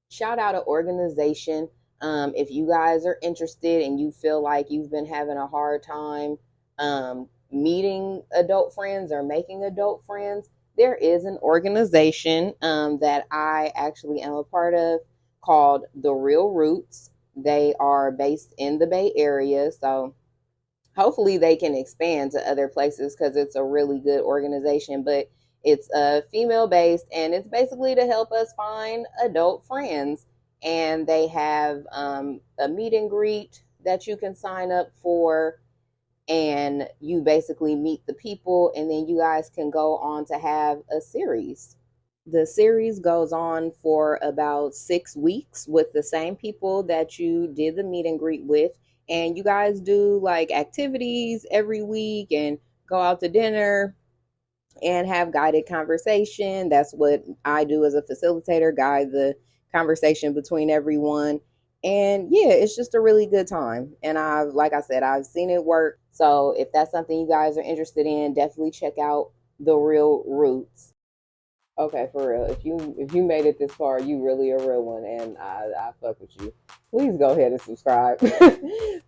shout out an organization. If you guys are interested and you feel like you've been having a hard time meeting adult friends or making adult friends, there is an organization that I actually am a part of called The Real Roots. They are based in the Bay Area. So hopefully they can expand to other places because it's a really good organization. But it's female based and it's basically to help us find adult friends. And they have a meet and greet that you can sign up for, and you basically meet the people, and then you guys can go on to have a series. The series goes on for about 6 weeks with the same people that you did the meet and greet with. And you guys do like activities every week and go out to dinner and have guided conversation. That's what I do as a facilitator, guide the conversation between everyone. And yeah, it's just a really good time. And like I said, I've seen it work. So if that's something you guys are interested in, definitely check out The Real Roots. Okay, for real. If you made it this far, you really a real one, and I fuck with you. Please go ahead and subscribe.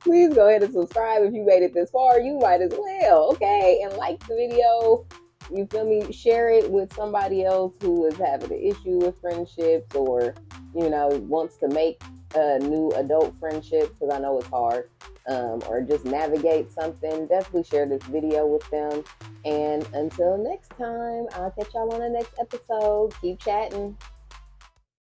Please go ahead and subscribe if you made it this far. You might as well, okay? And like the video. You feel me? Share it with somebody else who is having an issue with friendships, or wants to make new adult friendships, because I know it's hard, or just navigate something. Definitely share this video with them. And until next time, I'll catch y'all on the next episode. Keep chatting.